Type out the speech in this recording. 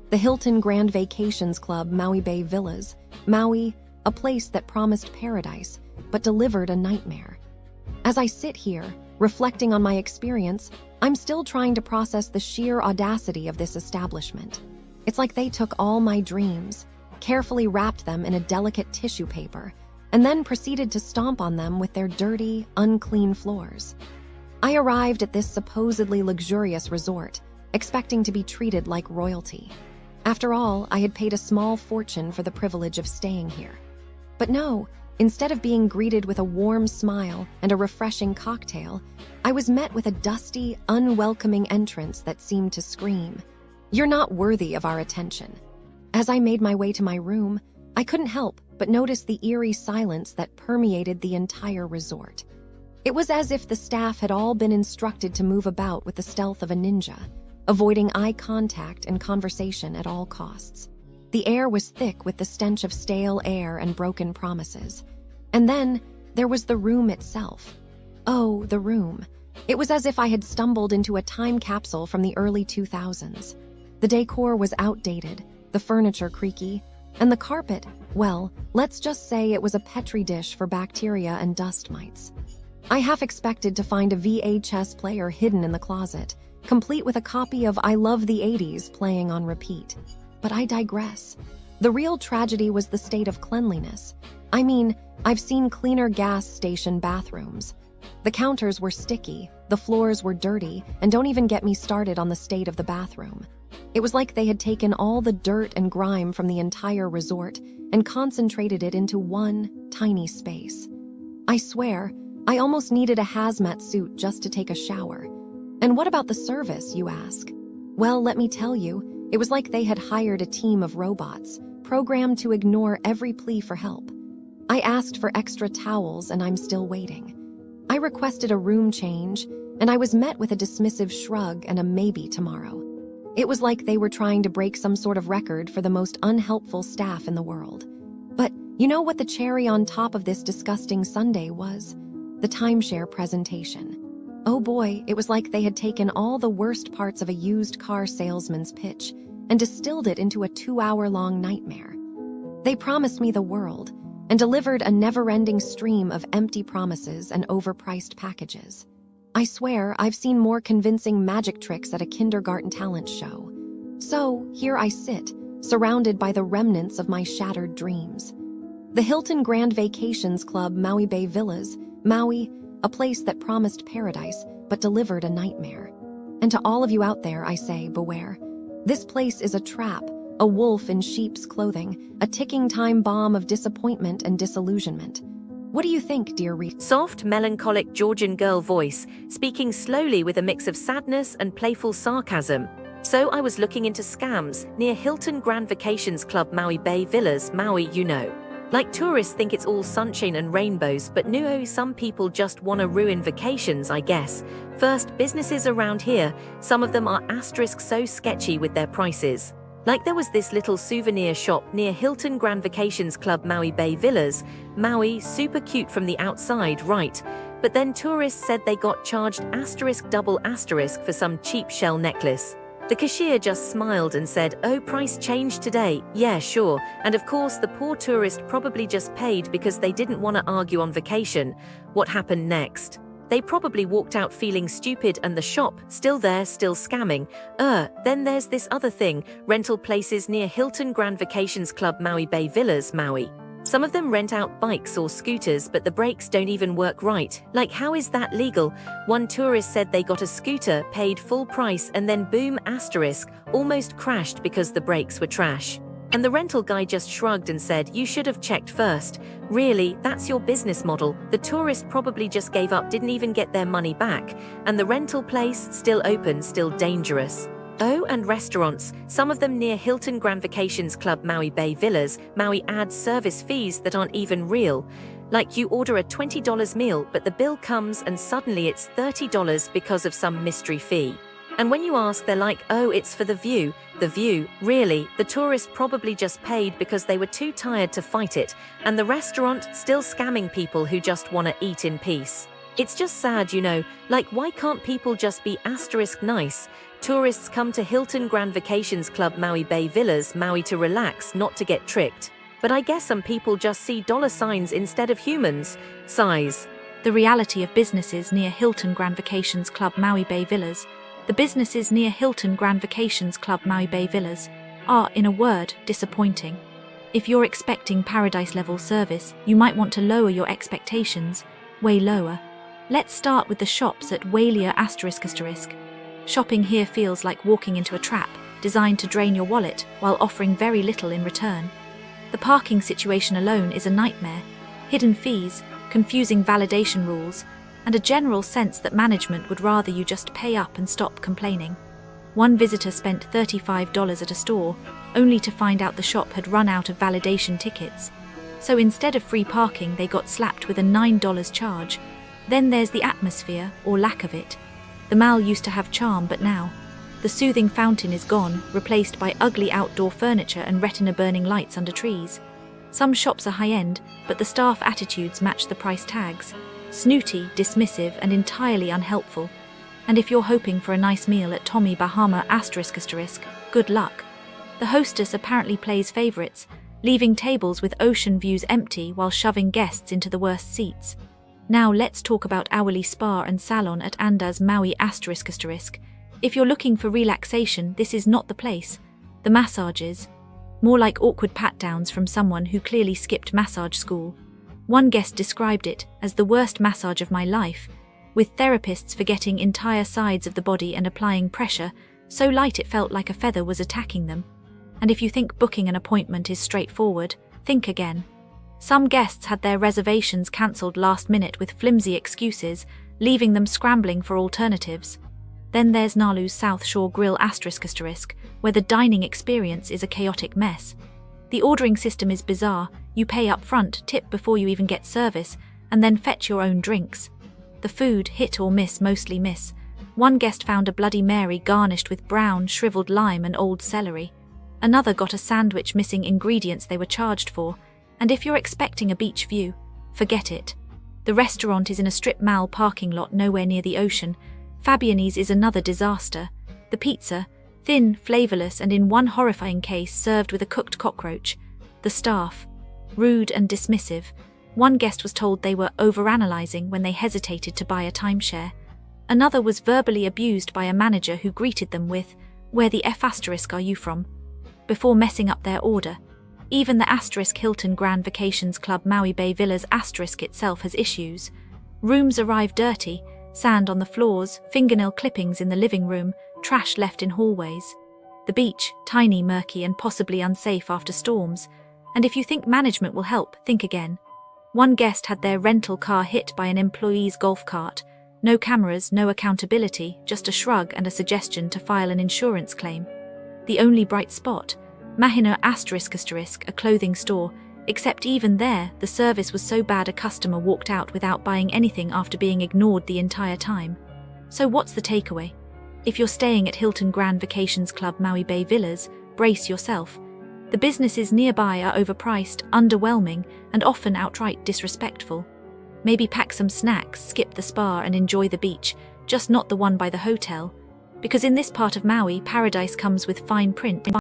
The Hilton Grand Vacations Club Maui Bay Villas, Maui, a place that promised paradise, but delivered a nightmare. As I sit here, reflecting on my experience, I'm still trying to process the sheer audacity of this establishment. It's like they took all my dreams, carefully wrapped them in a delicate tissue paper, and then proceeded to stomp on them with their dirty, unclean floors. I arrived at this supposedly luxurious resort, expecting to be treated like royalty. After all, I had paid a small fortune for the privilege of staying here. But no, instead of being greeted with a warm smile and a refreshing cocktail, I was met with a dusty, unwelcoming entrance that seemed to scream, "You're not worthy of our attention." As I made my way to my room, I couldn't help but notice the eerie silence that permeated the entire resort. It was as if the staff had all been instructed to move about with the stealth of a ninja, avoiding eye contact and conversation at all costs. The air was thick with the stench of stale air and broken promises. And then there was the room itself. Oh, the room. It was as if I had stumbled into a time capsule from the early 2000s. The decor was outdated, the furniture creaky, and the carpet, well, let's just say it was a petri dish for bacteria and dust mites. I half expected to find a VHS player hidden in the closet, complete with a copy of I Love the 80s playing on repeat. But I digress. The real tragedy was the state of cleanliness. I mean, I've seen cleaner gas station bathrooms. The counters were sticky, the floors were dirty, and don't even get me started on the state of the bathroom. It was like they had taken all the dirt and grime from the entire resort and concentrated it into one tiny space. I swear, I almost needed a hazmat suit just to take a shower. And what about the service, you ask? Well, let me tell you, it was like they had hired a team of robots, programmed to ignore every plea for help. I asked for extra towels and I'm still waiting. I requested a room change, and I was met with a dismissive shrug and a maybe tomorrow. It was like they were trying to break some sort of record for the most unhelpful staff in the world. But you know what the cherry on top of this disgusting sundae was? The timeshare presentation. Oh boy, it was like they had taken all the worst parts of a used car salesman's pitch and distilled it into a 2-hour-long nightmare. They promised me the world and delivered a never-ending stream of empty promises and overpriced packages. I swear I've seen more convincing magic tricks at a kindergarten talent show. So here I sit, surrounded by the remnants of my shattered dreams. The Hilton Grand Vacations Club Maui Bay Villas, Maui, a place that promised paradise but delivered a nightmare. And to all of you out there, I say, beware. This place is a trap, a wolf in sheep's clothing, a ticking time bomb of disappointment and disillusionment. What do you think, dear reader? Soft, melancholic Georgian girl voice, speaking slowly with a mix of sadness and playful sarcasm. So I was looking into scams near Hilton Grand Vacations Club Maui Bay Villas, Maui, you know. Like tourists think it's all sunshine and rainbows, but no, some people just want to ruin vacations, I guess. First, businesses around here, some of them are so sketchy with their prices. Like there was this little souvenir shop near Hilton Grand Vacations Club Maui Bay Villas, Maui, super cute from the outside, right? But then tourists said they got charged double for some cheap shell necklace. The cashier just smiled and said, "Oh, price changed today, yeah, sure." And of course the poor tourist probably just paid because they didn't want to argue on vacation. What happened next? They probably walked out feeling stupid and the shop, still there, still scamming. Then there's this other thing, rental places near Hilton Grand Vacations Club Maui Bay Villas, Maui. Some of them rent out bikes or scooters, but the brakes don't even work right. Like, how is that legal? One tourist said they got a scooter, paid full price, and then boom, almost crashed because the brakes were trash. And the rental guy just shrugged and said, "You should have checked first." Really, that's your business model? The tourist probably just gave up, didn't even get their money back. And the rental place, still open, still dangerous. Oh, and restaurants, some of them near Hilton Grand Vacations Club Maui Bay Villas, Maui add service fees that aren't even real. Like you order a $20 meal, but the bill comes and suddenly it's $30 because of some mystery fee. And when you ask, they're like, "Oh, it's for the view." The view? Really? The tourist probably just paid because they were too tired to fight it. And the restaurant, still scamming people who just want to eat in peace. It's just sad, like why can't people just be nice? Tourists come to Hilton Grand Vacations Club Maui Bay Villas, Maui to relax, not to get tricked. But I guess some people just see dollar signs instead of humans. Size. The reality of businesses near Hilton Grand Vacations Club Maui Bay Villas. The businesses near Hilton Grand Vacations Club Maui Bay Villas are, in a word, disappointing. If you're expecting paradise-level service, you might want to lower your expectations, way lower. Let's start with the shops at Wailea ***. Shopping here feels like walking into a trap, designed to drain your wallet while offering very little in return. The parking situation alone is a nightmare. Hidden fees, confusing validation rules, and a general sense that management would rather you just pay up and stop complaining. One visitor spent $35 at a store, only to find out the shop had run out of validation tickets. So instead of free parking, they got slapped with a $9 charge. Then there's the atmosphere, or lack of it. The mall used to have charm, but now, the soothing fountain is gone, replaced by ugly outdoor furniture and retina-burning lights under trees. Some shops are high-end, but the staff attitudes match the price tags. Snooty, dismissive, and entirely unhelpful. And if you're hoping for a nice meal at Tommy Bahama ***, good luck. The hostess apparently plays favorites, leaving tables with ocean views empty while shoving guests into the worst seats. Now let's talk about hourly spa and salon at Anda's Maui ***. If you're looking for relaxation, this is not the place. The massages, more like awkward pat-downs from someone who clearly skipped massage school. One guest described it as the worst massage of my life, with therapists forgetting entire sides of the body and applying pressure, so light it felt like a feather was attacking them. And if you think booking an appointment is straightforward, think again. Some guests had their reservations cancelled last minute with flimsy excuses, leaving them scrambling for alternatives. Then there's Nalu's South Shore Grill ***, where the dining experience is a chaotic mess. The ordering system is bizarre. You pay up front, tip before you even get service, and then fetch your own drinks. The food, hit or miss, mostly miss. One guest found a Bloody Mary garnished with brown, shriveled lime and old celery. Another got a sandwich missing ingredients they were charged for. And if you're expecting a beach view, forget it. The restaurant is in a strip mall parking lot nowhere near the ocean. Fabiani's is another disaster. The pizza, thin, flavourless, and in one horrifying case served with a cooked cockroach. The staff, rude and dismissive. One guest was told they were overanalyzing when they hesitated to buy a timeshare. Another was verbally abused by a manager who greeted them with, "Where the F** are you from?" before messing up their order. Even the Hilton Grand Vacations Club Maui Bay Villas * itself has issues. Rooms arrive dirty, sand on the floors, fingernail clippings in the living room, trash left in hallways. The beach, tiny, murky, and possibly unsafe after storms. And if you think management will help, think again. One guest had their rental car hit by an employee's golf cart. No cameras, no accountability, just a shrug and a suggestion to file an insurance claim. The only bright spot, Mahina ***, a clothing store, except even there, the service was so bad a customer walked out without buying anything after being ignored the entire time. So what's the takeaway? If you're staying at Hilton Grand Vacations Club Maui Bay Villas, brace yourself. The businesses nearby are overpriced, underwhelming, and often outright disrespectful. Maybe pack some snacks, skip the spa and enjoy the beach, just not the one by the hotel. Because in this part of Maui, paradise comes with fine print.